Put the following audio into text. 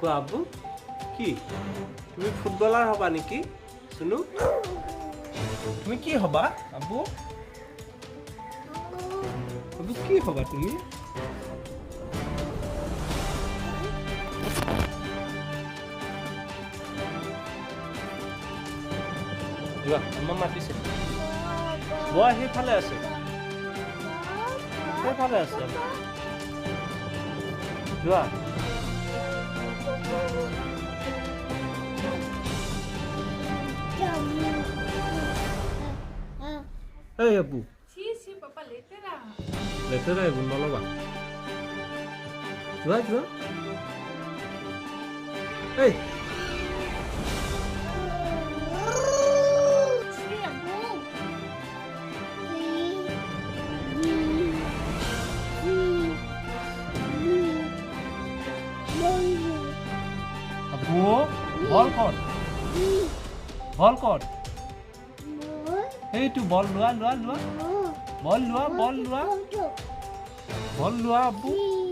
কোৱা আবু কি তুমি ফুটবলাৰ হবা নেকি শুনু তুমি কি হবা আবু আবু কি হবা তুমি যোৱা আমাৰ মাতিছে যোৱা সেইফালে আছে যোৱা Hey Abu. Sí, papá, letra. Letra Abu, no lo va. Jua. Hey. Sí, Abu. Abu, ball court. Ball court. Hey, tu ball lua. Ball lua. Ball lua Abu.